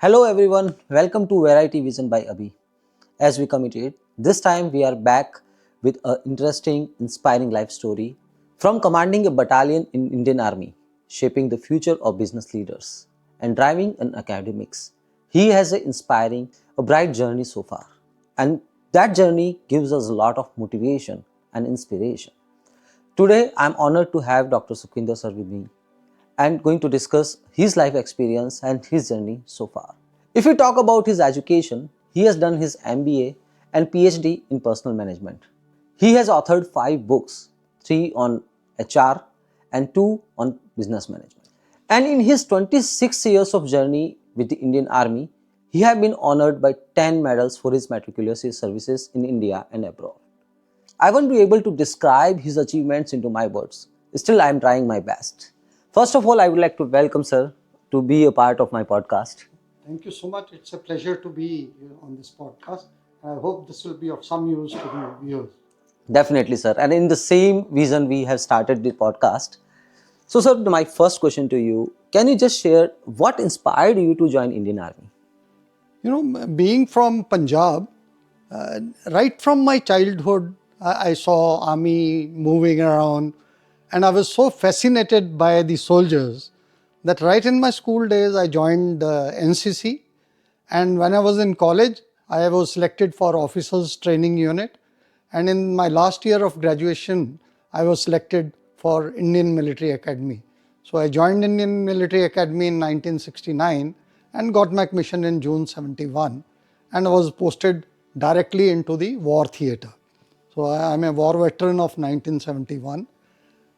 Hello everyone, welcome to Variety Vision by Abhi. As we committed, this time we are back with an interesting, inspiring life story from commanding a battalion in Indian Army, shaping the future of business leaders, and driving an academics. He has an inspiring, a bright journey so far, and that journey gives us a lot of motivation and inspiration. Today, I'm honored to have Dr. Sukhvinder sir with me and going to discuss his life experience and his journey so far. If we talk about his education, he has done his MBA and PhD in personal management. He has authored 5 books, 3 on HR and 2 on business management. And in his 26 years of journey with the Indian Army, he has been honored by 10 medals for his meticulous services in India and abroad. I won't be able to describe his achievements into my words. Still, I am trying my best. First of all, I would like to welcome sir to be a part of my podcast. Thank you so much. It's a pleasure to be on this podcast. I hope this will be of some use to the viewers. Definitely, sir. And in the same vision, we have started the podcast. So, sir, my first question to you: can you just share what inspired you to join Indian Army? Being from Punjab, right from my childhood, I saw army moving around, and I was so fascinated by the soldiers that right in my school days, I joined NCC. And when I was in college, I was selected for officers training unit. And in my last year of graduation, I was selected for Indian Military Academy. So I joined Indian Military Academy in 1969 and got my commission in June 71, and I was posted directly into the war theatre. So I'm a war veteran of 1971,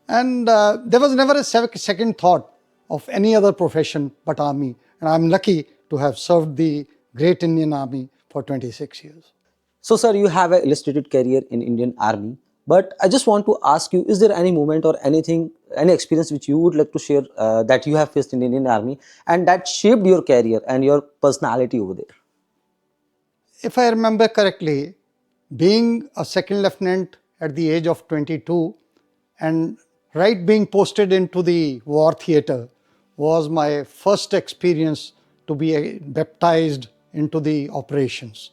and there was never a second thought of any other profession but army, and I'm lucky to have served the great Indian Army for 26 years. So, sir, you have an illustrated career in Indian Army, but I just want to ask you: is there any moment or anything, any experience which you would like to share that you have faced in Indian Army and that shaped your career and your personality over there? If I remember correctly, being a second lieutenant at the age of 22 and right being posted into the war theatre was my first experience to be baptized into the operations.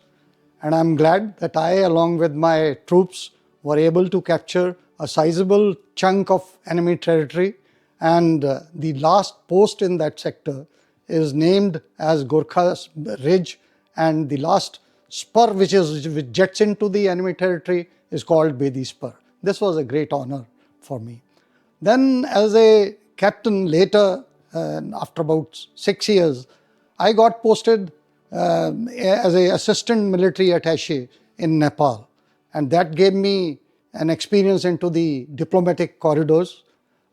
And I'm glad that I, along with my troops, were able to capture a sizable chunk of enemy territory. And the last post in that sector is named as Gorkha Ridge, and the last spur which jets into the enemy territory is called Bedi Spur. This was a great honor for me. Then as a captain later, after about 6 years, I got posted as an assistant military attaché in Nepal. And that gave me an experience into the diplomatic corridors.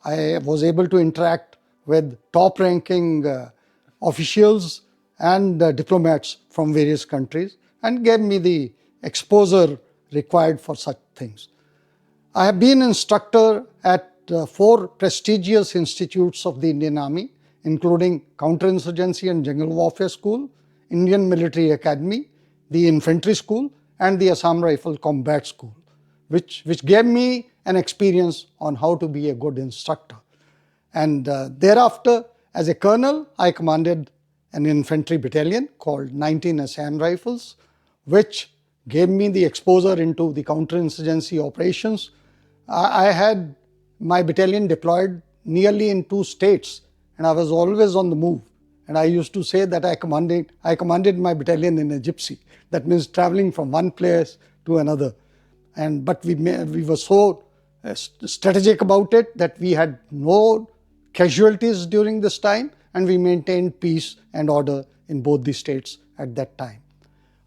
I was able to interact with top-ranking officials and diplomats from various countries, and gave me the exposure required for such things. I have been instructor at 4 prestigious institutes of the Indian Army, including Counterinsurgency and Jungle Warfare School, Indian Military Academy, the Infantry School, and the Assam Rifle Combat School, which gave me an experience on how to be a good instructor. And thereafter, as a colonel, I commanded an infantry battalion called 19 Assam Rifles, which gave me the exposure into the counterinsurgency operations. I had my battalion deployed nearly in 2 states, and I was always on the move. And I used to say that I commanded my battalion in a gypsy. That means traveling from one place to another. But we were so strategic about it that we had no casualties during this time, and we maintained peace and order in both the states at that time.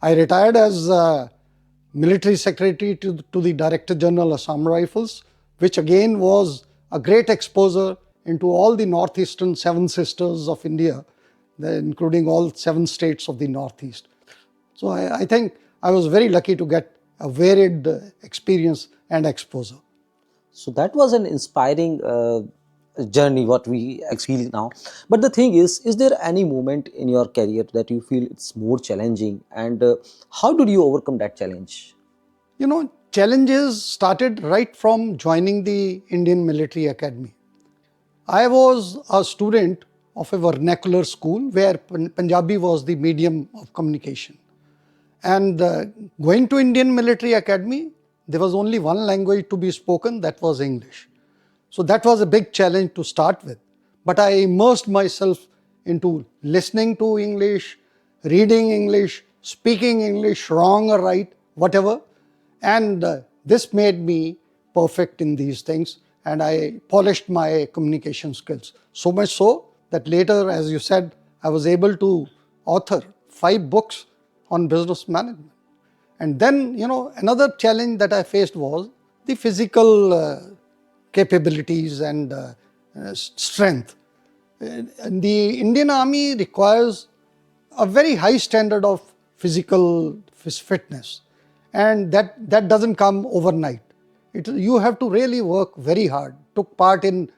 I retired as military secretary to the Director General Assam Rifles, which again was a great exposure into all the northeastern 7 sisters of India, including all 7 states of the Northeast. So I think I was very lucky to get a varied experience and exposure. So that was an inspiring journey what we feel now. But the thing is there any moment in your career that you feel it's more challenging, and how did you overcome that challenge? Challenges started right from joining the Indian Military Academy. I was a student of a vernacular school where Punjabi was the medium of communication. And going to Indian Military Academy, there was only one language to be spoken, that was English. So that was a big challenge to start with. But I immersed myself into listening to English, reading English, speaking English, wrong or right, whatever. And this made me perfect in these things, and I polished my communication skills. So much so that later, as you said, I was able to author 5 books on business management. And then, another challenge that I faced was the physical capabilities and strength. The Indian Army requires a very high standard of physical fitness, and that doesn't come overnight. You have to really work very hard. Took part in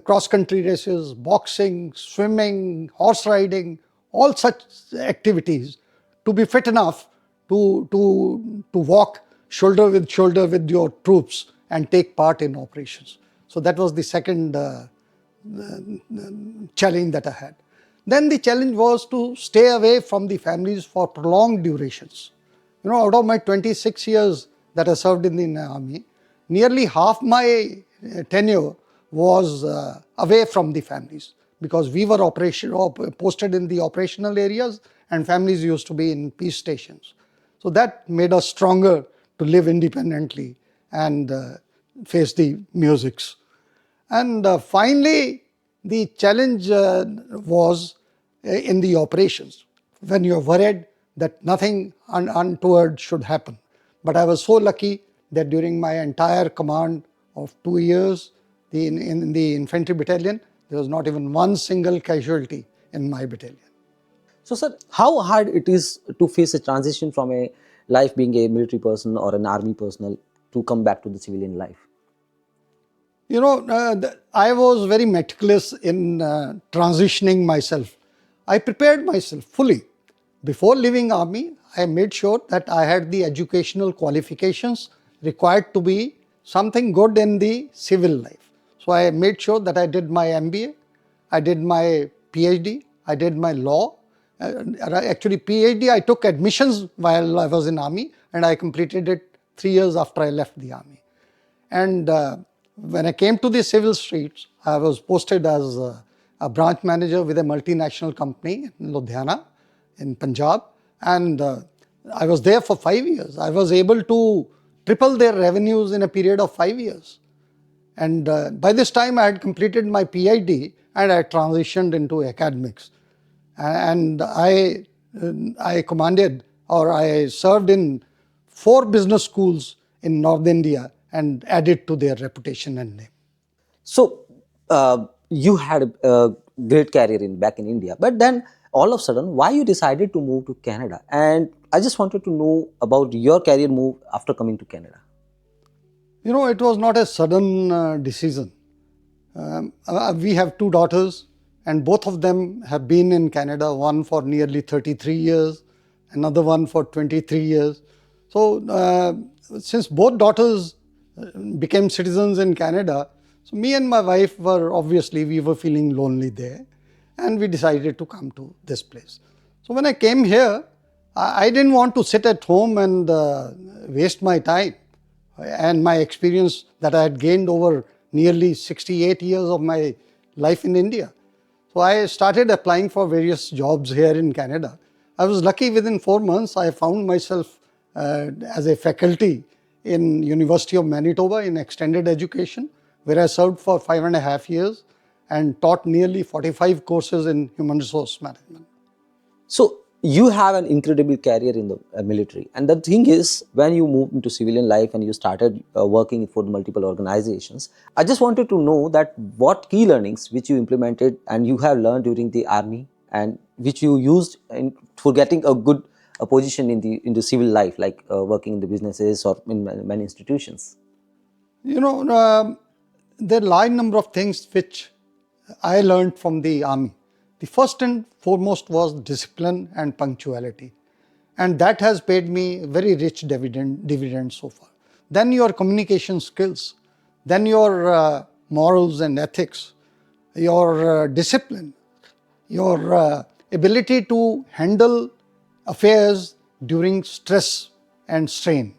cross-country races, boxing, swimming, horse riding, all such activities to be fit enough to walk shoulder with your troops and take part in operations. So that was the second challenge that I had. Then the challenge was to stay away from the families for prolonged durations. Out of my 26 years that I served in the army, nearly half my tenure was away from the families, because we were posted in the operational areas and families used to be in peace stations. So that made us stronger to live independently and face the musics. And finally, the challenge was in the operations, when you're worried that nothing untoward should happen. But I was so lucky that during my entire command of 2 years in the infantry battalion, there was not even one single casualty in my battalion. So, sir, how hard it is to face a transition from a life being a military person or an army personnel to come back to the civilian life? I was very meticulous in transitioning myself. I prepared myself fully. Before leaving army, I made sure that I had the educational qualifications required to be something good in the civil life. So I made sure that I did my MBA, I did my PhD, I did my law. Actually, PhD, I took admissions while I was in army, and I completed it 3 years after I left the army. And when I came to the civil streets, I was posted as a branch manager with a multinational company in Ludhiana, in Punjab. And I was there for 5 years. I was able to triple their revenues in a period of 5 years. And by this time, I had completed my PhD and I transitioned into academics. And I commanded, or I served in 4 business schools in North India and added to their reputation and name. So, you had a great career back in India, but then all of a sudden, why you decided to move to Canada? And I just wanted to know about your career move after coming to Canada. It was not a sudden decision. We have 2 daughters, and both of them have been in Canada, one for nearly 33 years, another one for 23 years. So, since both daughters became citizens in Canada, so me and my wife we were feeling lonely there, and we decided to come to this place. So when I came here, I didn't want to sit at home and waste my time and my experience that I had gained over nearly 68 years of my life in India. So I started applying for various jobs here in Canada. I was lucky, within 4 months, I found myself as a faculty in University of Manitoba in extended education, where I served for 5.5 years and taught nearly 45 courses in human resource management. So, you have an incredible career in the military, and the thing is, when you moved into civilian life and you started working for multiple organizations, I just wanted to know that what key learnings which you implemented and you have learned during the army and which you used for getting a good position in the civil life, like working in the businesses or in many institutions. There are a large number of things which I learned from the army. The first and foremost was discipline and punctuality, and that has paid me very rich dividend so far. Then your communication skills, then your morals and ethics, your discipline. your ability to handle affairs during stress and strain.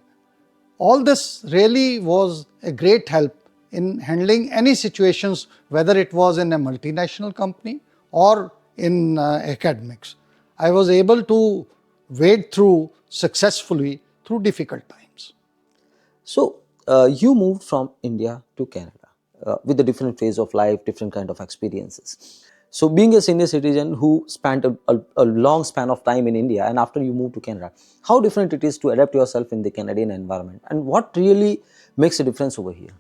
All this really was a great help in handling any situations, whether it was in a multinational company or in academics. I was able to wade through successfully through difficult times. So you moved from India to Canada with a different phase of life, different kind of experiences. So being a senior citizen who spent a long span of time in India and after you moved to Canada, how different it is to adapt yourself in the Canadian environment and what really makes a difference over here?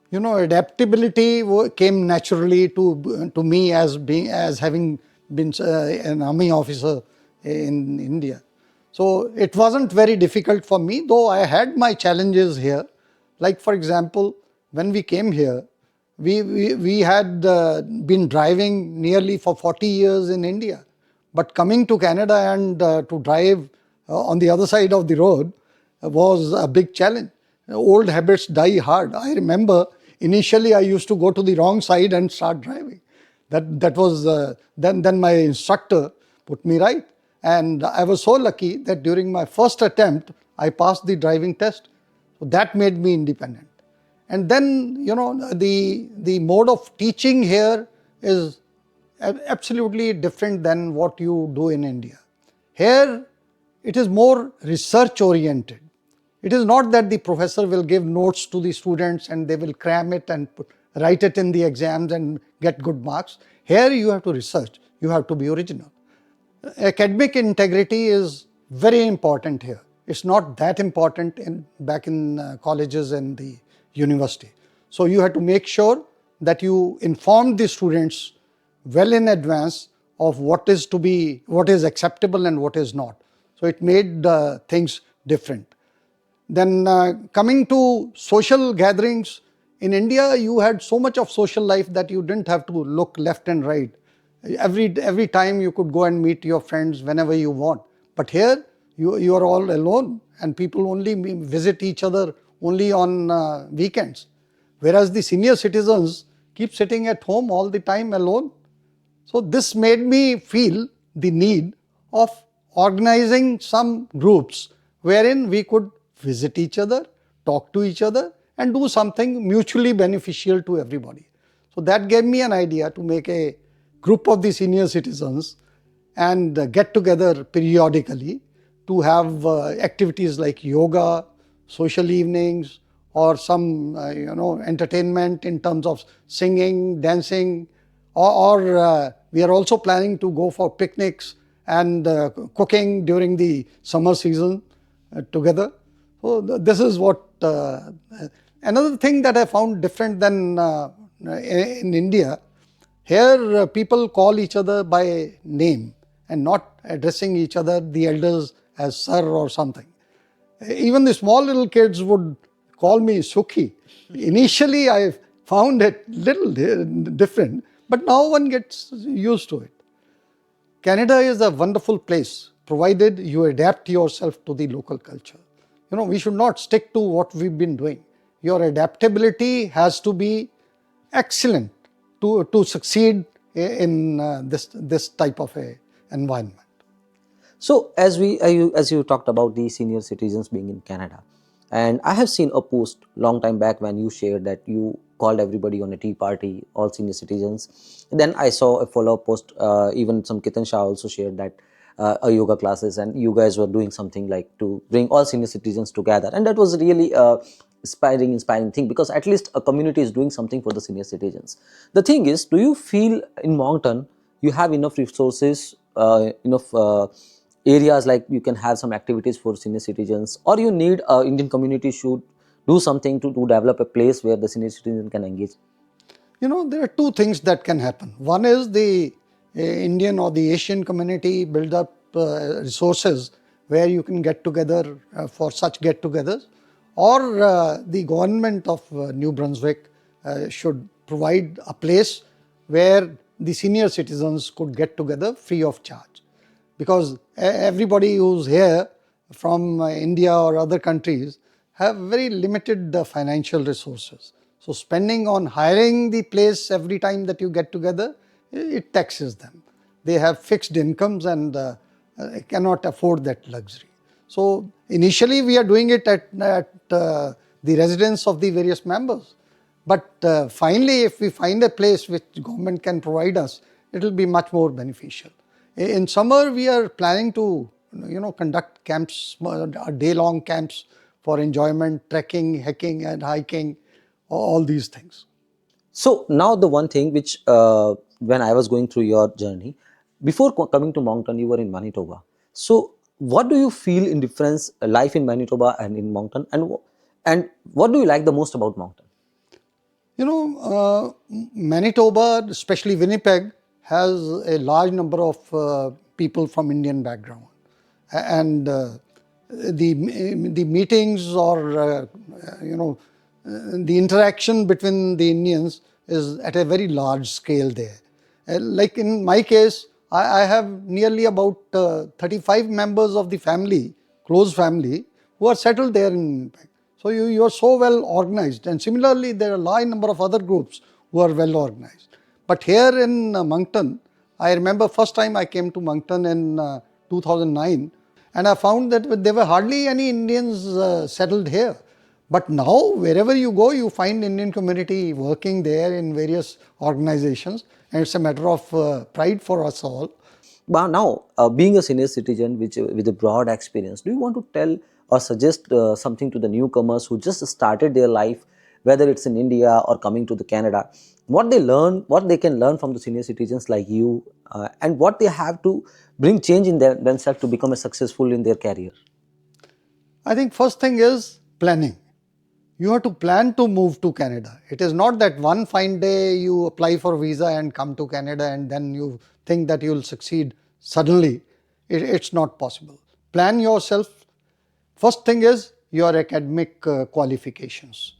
You know, adaptability came naturally to me as having been an army officer in India. So it wasn't very difficult for me, though I had my challenges here. Like, for example, when we came here, we had been driving nearly for 40 years in India. But coming to Canada and to drive on the other side of the road was a big challenge. Old habits die hard. I remember initially I used to go to the wrong side and start driving. That was then my instructor put me right, and I was so lucky that during my first attempt I passed the driving test. So that made me independent. And then, you know, the mode of teaching here is absolutely different than what you do in India. Here, it is more research oriented. It is not that the professor will give notes to the students and they will cram it and write it in the exams and get good marks. Here, you have to research, you have to be original. Academic integrity is very important here. It's not that important back in colleges and the university. So you have to make sure that you inform the students well in advance of what is acceptable and what is not. So it made things different. Then coming to social gatherings, in India you had so much of social life that you didn't have to look left and right. Every time you could go and meet your friends whenever you want. But here you are all alone and people only visit each other only on weekends. Whereas the senior citizens keep sitting at home all the time alone. So this made me feel the need of organizing some groups wherein we could visit each other, talk to each other, and do something mutually beneficial to everybody. So that gave me an idea to make a group of the senior citizens and get together periodically to have activities like yoga, social evenings, or some entertainment in terms of singing, dancing, or we are also planning to go for picnics and cooking during the summer season together. So this is what another thing that I found different than in India. Here people call each other by name and not addressing each other, the elders, as sir or something. Even the small little kids would call me Sukhi. Initially I found it little different, but now one gets used to it. Canada is a wonderful place, provided you adapt yourself to the local culture. You know, we should not stick to what we've been doing. Your adaptability has to be excellent to succeed in this type of a environment. So as you talked about the senior citizens being in Canada, and I have seen a post long time back when you shared that you called everybody on a tea party, all senior citizens. Then I saw a follow-up post, even some Kitan Shah also shared that a yoga classes, and you guys were doing something like to bring all senior citizens together, and that was really inspiring thing because at least a community is doing something for the senior citizens. The thing is, do you feel in Moncton you have enough resources, enough areas like you can have some activities for senior citizens, or you need Indian community should do something to develop a place where the senior citizen can engage? You know, there are two things that can happen. One is the Indian or the Asian community build up resources where you can get together for such get-togethers, or the government of New Brunswick should provide a place where the senior citizens could get together free of charge. Because everybody who's here from India or other countries have very limited financial resources. So spending on hiring the place every time that you get together, it taxes them. they have fixed incomes and cannot afford that luxury. So initially we are doing it at the residence of the various members. But finally, if we find a place which government can provide us, it will be much more beneficial. In summer, we are planning to conduct camps, day-long camps for enjoyment, trekking, hiking and hiking, all these things. So now the one thing which when I was going through your journey, before coming to Moncton, you were in Manitoba. So what do you feel in difference life in Manitoba and in Moncton, and what do you like the most about Moncton? Manitoba, especially Winnipeg, has a large number of people from Indian background, and the meetings or the interaction between the Indians is at a very large scale there. Like in my case, I have nearly about 35 members of the family, close family, who are settled there in Winnipeg. So you are so well organized, and similarly there are a large number of other groups who are well organized. But here in Moncton, I remember first time I came to Moncton in 2009, and I found that there were hardly any Indians settled here. But now wherever you go, you find Indian community working there in various organizations, and it's a matter of pride for us all. But now, being a senior citizen with a broad experience, do you want to tell or suggest something to the newcomers who just started their life, whether it's in India or coming to the Canada, what they learn, what they can learn from the senior citizens like you, and what they have to bring change in themselves to become a successful in their career? I think first thing is planning. You have to plan to move to Canada. It is not that one fine day you apply for visa and come to Canada and then you think that you will succeed suddenly. It's not possible. Plan yourself. First thing is your academic qualifications,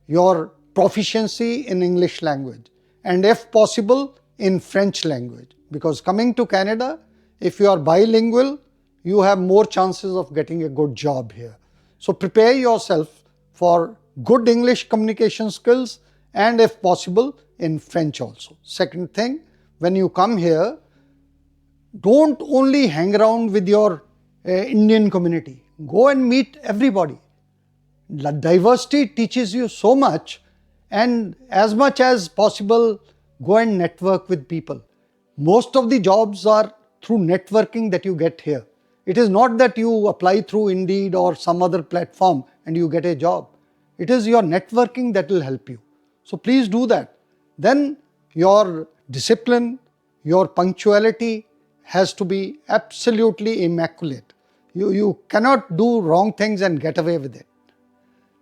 your proficiency in English language, and if possible in French language. Because coming to Canada, if you are bilingual, you have more chances of getting a good job here. So prepare yourself for good English communication skills, and if possible in French also. Second thing, when you come here, don't only hang around with your Indian community. Go and meet everybody. The diversity teaches you so much, and as much as possible, go and network with people. Most of the jobs are through networking that you get here. It is not that you apply through Indeed or some other platform and you get a job. It is your networking that will help you. So please do that. Then your discipline, your punctuality has to be absolutely immaculate. You cannot do wrong things and get away with it.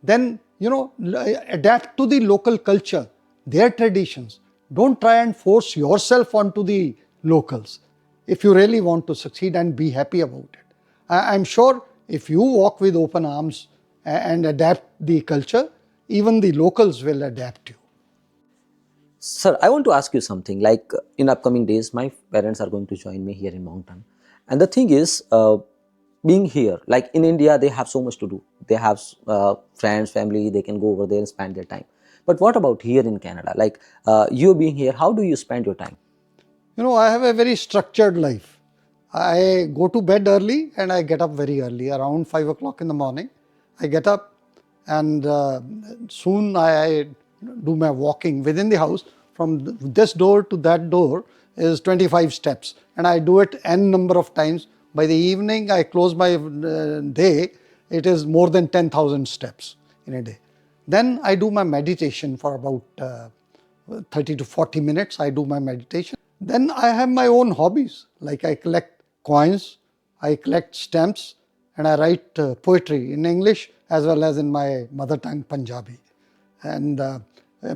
Then, adapt to the local culture, their traditions. Don't try and force yourself onto the locals if you really want to succeed and be happy about it. I'm sure if you walk with open arms and adapt the culture, even the locals will adapt you. Sir, I want to ask you something. Like in upcoming days, my parents are going to join me here in Moncton, and the thing is, being here, like in India, they have so much to do. They have friends, family. They can go over there and spend their time. But what about here in Canada? Like you being here, how do you spend your time? I have a very structured life. I go to bed early and I get up very early, around 5 o'clock in the morning. I get up and soon I do my walking within the house. From this door to that door is 25 steps, and I do it n number of times. By the evening, I close my day, it is more than 10,000 steps in a day. Then I do my meditation for about 30 to 40 minutes. I do my meditation. Then I have my own hobbies, like I collect coins, I collect stamps, and I write poetry in English as well as in my mother tongue Punjabi. And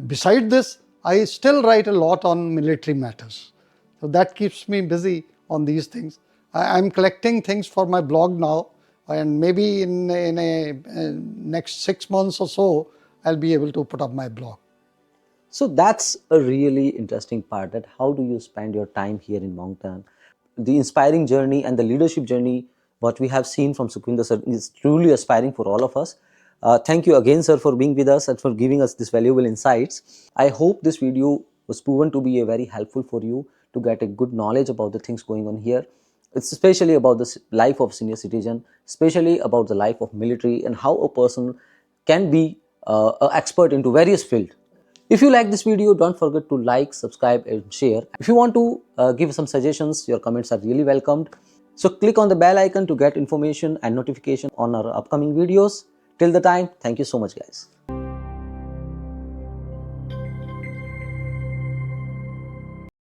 beside this, I still write a lot on military matters. So that keeps me busy on these things. I'm collecting things for my blog now, and maybe in a next 6 months or so, I'll be able to put up my blog. So that's a really interesting part, that how do you spend your time here in Moncton? The inspiring journey and the leadership journey, what we have seen from Sukhvinder sir, is truly aspiring for all of us. Thank you again, sir, for being with us and for giving us these valuable insights. I hope this video was proven to be a very helpful for you to get a good knowledge about the things going on here. It's especially about the life of senior citizen, especially about the life of military and how a person can be an expert into various fields. If you like this video, don't forget to like, subscribe and share. If you want to give some suggestions, your comments are really welcomed. So click on the bell icon to get information and notification on our upcoming videos. Till the time, thank you so much guys.